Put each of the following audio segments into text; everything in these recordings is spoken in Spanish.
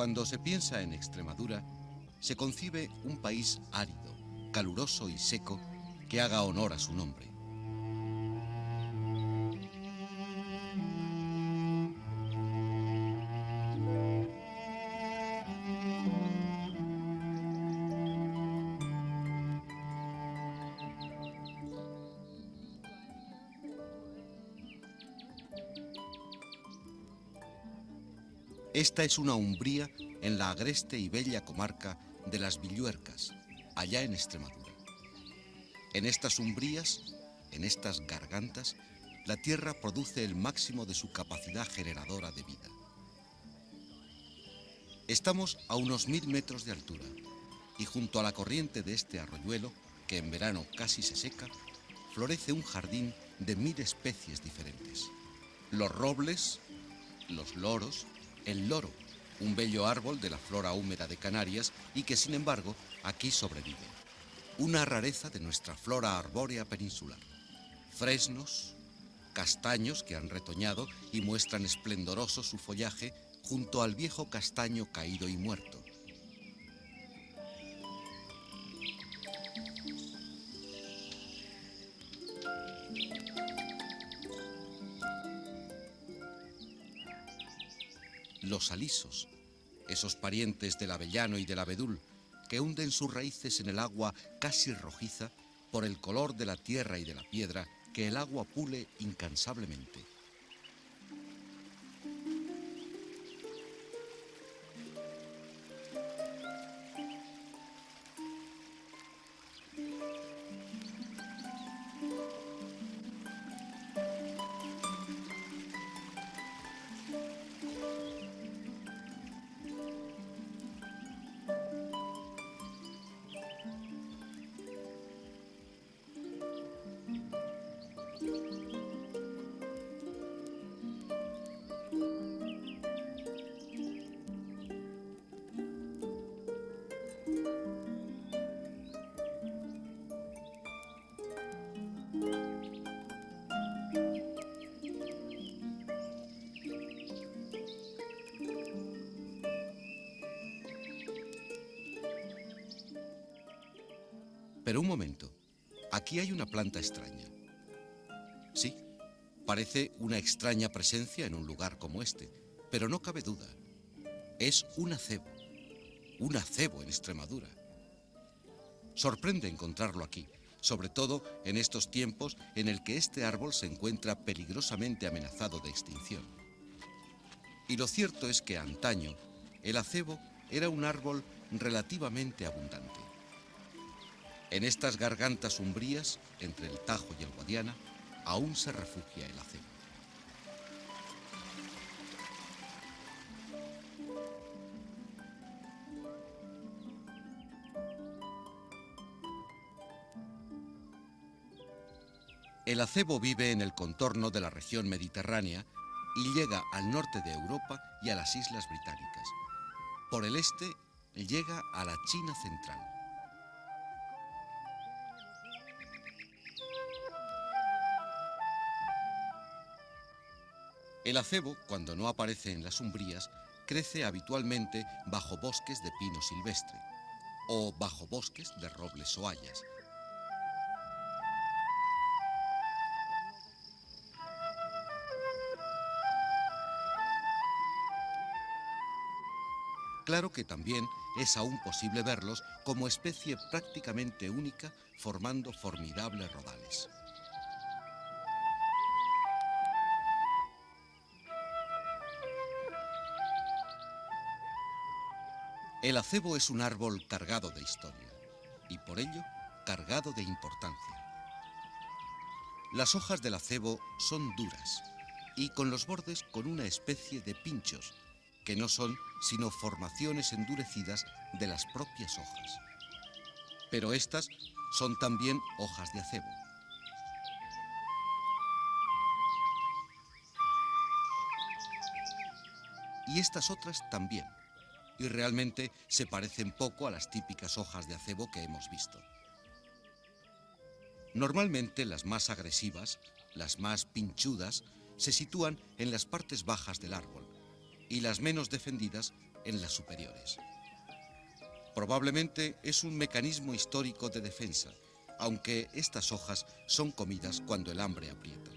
Cuando se piensa en Extremadura, se concibe un país árido, caluroso y seco que haga honor a su nombre. Esta es una umbría en la agreste y bella comarca de las Villuercas, allá en Extremadura. En estas umbrías, en estas gargantas, la tierra produce el máximo de su capacidad generadora de vida. Estamos a unos 1000 metros de altura y junto a la corriente de este arroyuelo, que en verano casi se seca, florece un jardín de 1000 especies diferentes. Los robles, los loros, el loro, un bello árbol de la flora húmeda de Canarias y que, sin embargo, aquí sobrevive. Una rareza de nuestra flora arbórea peninsular. Fresnos, castaños que han retoñado y muestran esplendoroso su follaje junto al viejo castaño caído y muerto. Los alisos, esos parientes del avellano y del abedul, que hunden sus raíces en el agua casi rojiza por el color de la tierra y de la piedra que el agua pule incansablemente. Pero un momento, aquí hay una planta extraña. Sí, parece una extraña presencia en un lugar como este, pero no cabe duda. Es un acebo en Extremadura. Sorprende encontrarlo aquí, sobre todo en estos tiempos en el que este árbol se encuentra peligrosamente amenazado de extinción. Y lo cierto es que antaño el acebo era un árbol relativamente abundante. En estas gargantas umbrías, entre el Tajo y el Guadiana, aún se refugia el acebo. El acebo vive en el contorno de la región mediterránea y llega al norte de Europa y a las Islas Británicas. Por el este llega a la China central. El acebo, cuando no aparece en las umbrías, crece habitualmente bajo bosques de pino silvestre o bajo bosques de robles o hayas. Claro que también es aún posible verlos como especie prácticamente única, formando formidables rodales. El acebo es un árbol cargado de historia y por ello cargado de importancia. Las hojas del acebo son duras y con los bordes con una especie de pinchos que no son sino formaciones endurecidas de las propias hojas. Pero estas son también hojas de acebo. Y estas otras también. Y realmente se parecen poco a las típicas hojas de acebo que hemos visto. Normalmente las más agresivas, las más pinchudas, se sitúan en las partes bajas del árbol y las menos defendidas en las superiores. Probablemente es un mecanismo histórico de defensa, aunque estas hojas son comidas cuando el hambre aprieta.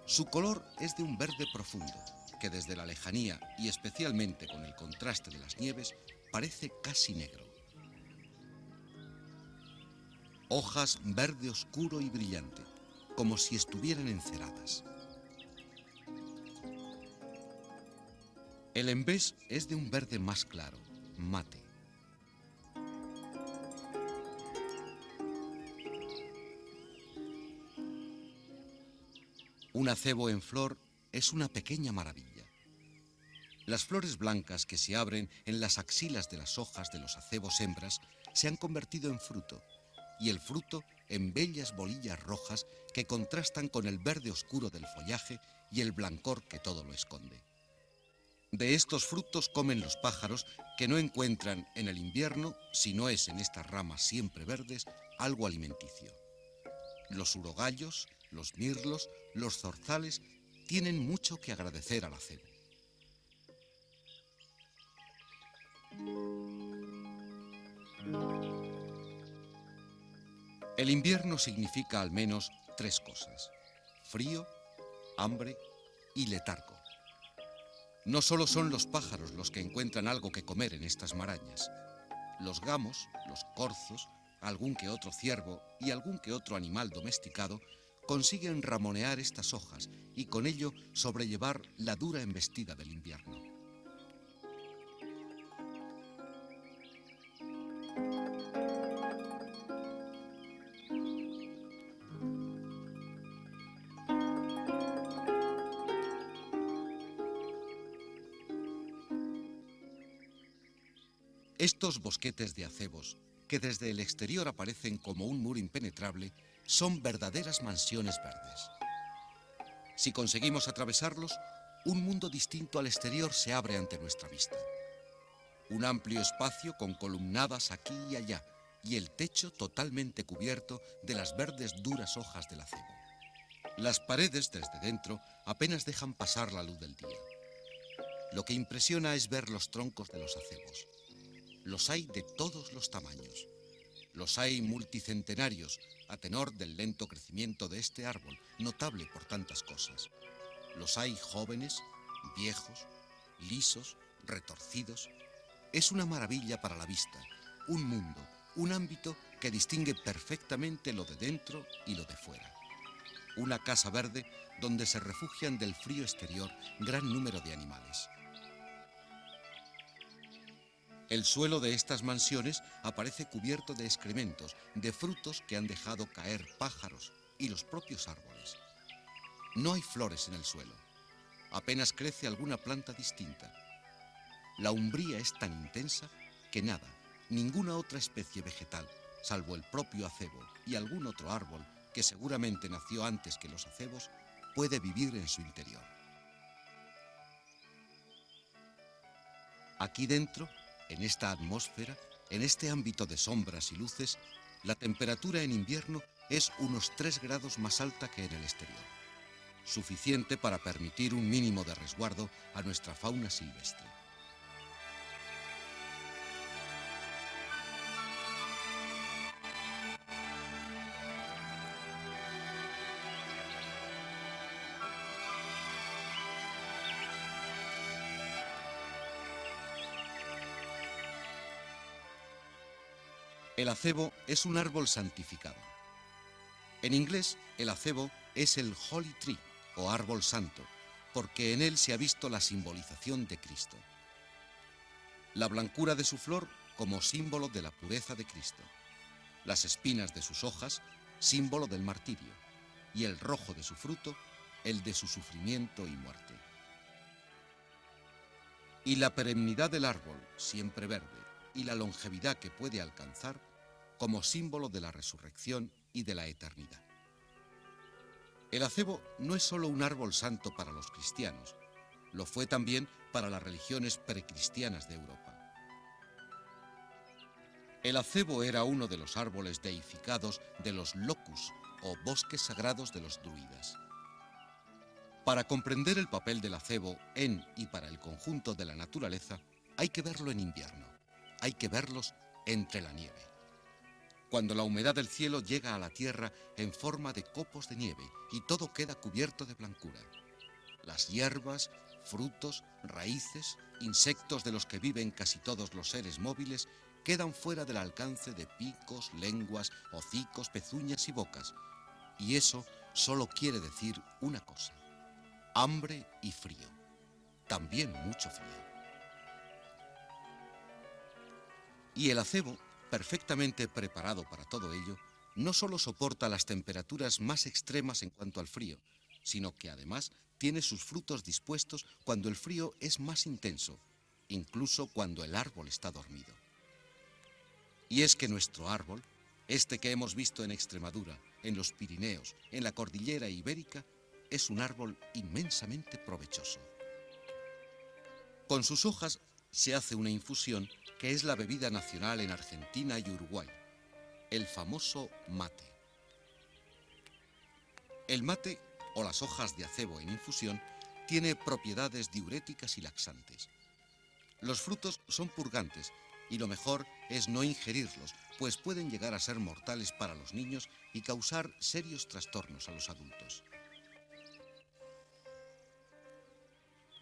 Su color es de un verde profundo, que desde la lejanía y especialmente con el contraste de las nieves, parece casi negro. Hojas verde oscuro y brillante, como si estuvieran enceradas. El embés es de un verde más claro, mate. Un acebo en flor es una pequeña maravilla. Las flores blancas que se abren en las axilas de las hojas de los acebos hembras se han convertido en fruto, y el fruto en bellas bolillas rojas que contrastan con el verde oscuro del follaje y el blancor que todo lo esconde. De estos frutos comen los pájaros, que no encuentran en el invierno, si no es en estas ramas siempre verdes, algo alimenticio. Los urogallos, los mirlos, los zorzales tienen mucho que agradecer al acebo. El invierno significa al menos 3 cosas: frío, hambre y letargo. No solo son los pájaros los que encuentran algo que comer en estas marañas. Los gamos, los corzos, algún que otro ciervo y algún que otro animal domesticado consiguen ramonear estas hojas y con ello sobrellevar la dura embestida del invierno. Estos bosquetes de acebos, que desde el exterior aparecen como un muro impenetrable, son verdaderas mansiones verdes. Si conseguimos atravesarlos, un mundo distinto al exterior se abre ante nuestra vista. Un amplio espacio con columnadas aquí y allá, y el techo totalmente cubierto de las verdes duras hojas del acebo. Las paredes, desde dentro, apenas dejan pasar la luz del día. Lo que impresiona es ver los troncos de los acebos. Los hay de todos los tamaños. Los hay multicentenarios, a tenor del lento crecimiento de este árbol, notable por tantas cosas. Los hay jóvenes, viejos, lisos, retorcidos. Es una maravilla para la vista, un mundo, un ámbito que distingue perfectamente lo de dentro y lo de fuera. Una casa verde donde se refugian del frío exterior gran número de animales. El suelo de estas mansiones aparece cubierto de excrementos, de frutos que han dejado caer pájaros y los propios árboles. No hay flores en el suelo. Apenas crece alguna planta distinta. La umbría es tan intensa que nada, ninguna otra especie vegetal, salvo el propio acebo y algún otro árbol que seguramente nació antes que los acebos, puede vivir en su interior. Aquí dentro, en esta atmósfera, en este ámbito de sombras y luces, la temperatura en invierno es unos 3 grados más alta que en el exterior, suficiente para permitir un mínimo de resguardo a nuestra fauna silvestre. El acebo es un árbol santificado. En inglés, el acebo es el Holy Tree, o árbol santo, porque en él se ha visto la simbolización de Cristo. La blancura de su flor como símbolo de la pureza de Cristo, las espinas de sus hojas, símbolo del martirio, y el rojo de su fruto, el de su sufrimiento y muerte. Y la perennidad del árbol, siempre verde, y la longevidad que puede alcanzar como símbolo de la resurrección y de la eternidad. El acebo no es solo un árbol santo para los cristianos, lo fue también para las religiones precristianas de Europa. El acebo era uno de los árboles deificados de los locus o bosques sagrados de los druidas. Para comprender el papel del acebo en y para el conjunto de la naturaleza, hay que verlo en invierno, hay que verlos entre la nieve. Cuando la humedad del cielo llega a la tierra en forma de copos de nieve y todo queda cubierto de blancura. Las hierbas, frutos, raíces, insectos de los que viven casi todos los seres móviles quedan fuera del alcance de picos, lenguas, hocicos, pezuñas y bocas. Y eso solo quiere decir una cosa: hambre y frío. También mucho frío. Y el acebo, perfectamente preparado para todo ello, no solo soporta las temperaturas más extremas en cuanto al frío, sino que además tiene sus frutos dispuestos cuando el frío es más intenso, incluso cuando el árbol está dormido. Y es que nuestro árbol, este que hemos visto en Extremadura, en los Pirineos, en la cordillera ibérica, es un árbol inmensamente provechoso. Con sus hojas se hace una infusión que es la bebida nacional en Argentina y Uruguay, el famoso mate. El mate, o las hojas de acebo en infusión, tiene propiedades diuréticas y laxantes. Los frutos son purgantes y lo mejor es no ingerirlos, pues pueden llegar a ser mortales para los niños y causar serios trastornos a los adultos.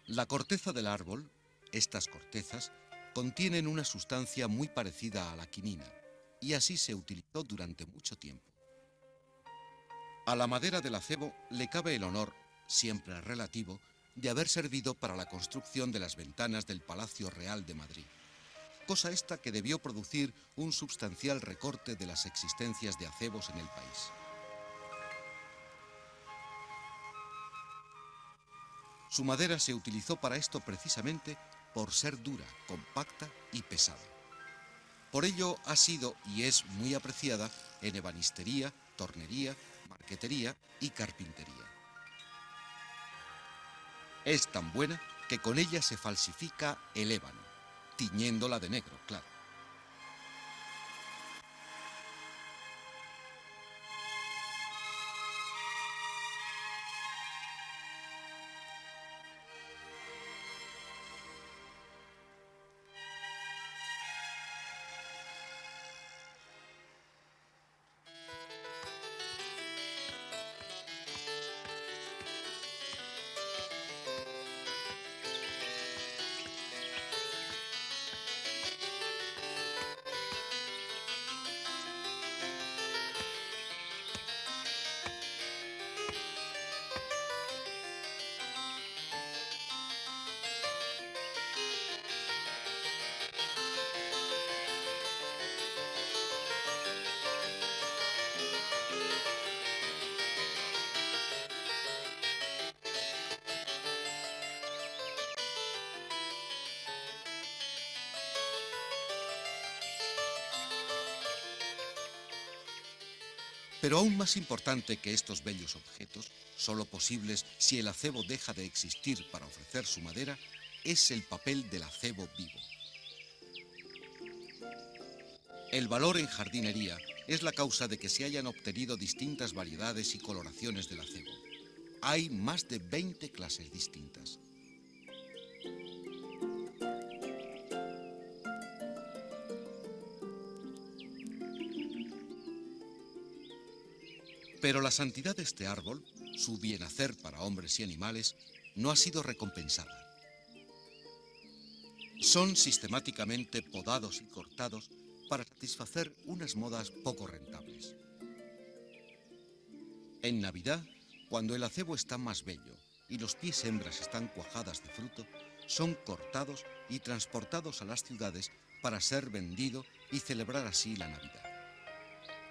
La corteza del árbol, estas cortezas, contienen una sustancia muy parecida a la quinina, y así se utilizó durante mucho tiempo. A la madera del acebo le cabe el honor, siempre relativo, de haber servido para la construcción de las ventanas del Palacio Real de Madrid, cosa esta que debió producir un substancial recorte de las existencias de acebos en el país. Su madera se utilizó para esto precisamente por ser dura, compacta y pesada. Por ello ha sido y es muy apreciada en ebanistería, tornería, marquetería y carpintería. Es tan buena que con ella se falsifica el ébano, tiñéndola de negro, claro. Pero aún más importante que estos bellos objetos, solo posibles si el acebo deja de existir para ofrecer su madera, es el papel del acebo vivo. El valor en jardinería es la causa de que se hayan obtenido distintas variedades y coloraciones del acebo. Hay más de 20 clases distintas. Pero la santidad de este árbol, su bienhacer para hombres y animales, no ha sido recompensada. Son sistemáticamente podados y cortados para satisfacer unas modas poco rentables. En Navidad, cuando el acebo está más bello y los pies hembras están cuajadas de fruto, son cortados y transportados a las ciudades para ser vendido y celebrar así la Navidad.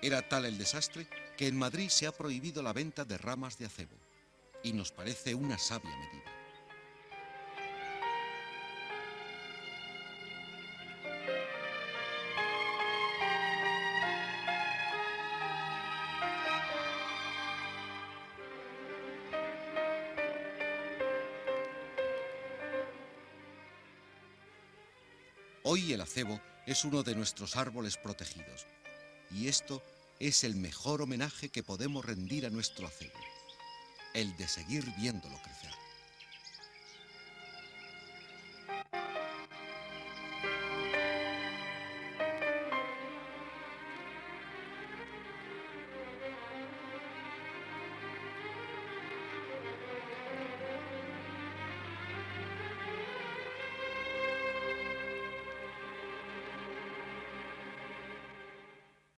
Era tal el desastre que en Madrid se ha prohibido la venta de ramas de acebo, y nos parece una sabia medida. Hoy el acebo es uno de nuestros árboles protegidos, y esto es el mejor homenaje que podemos rendir a nuestro acebo. el de seguir viéndolo crecer.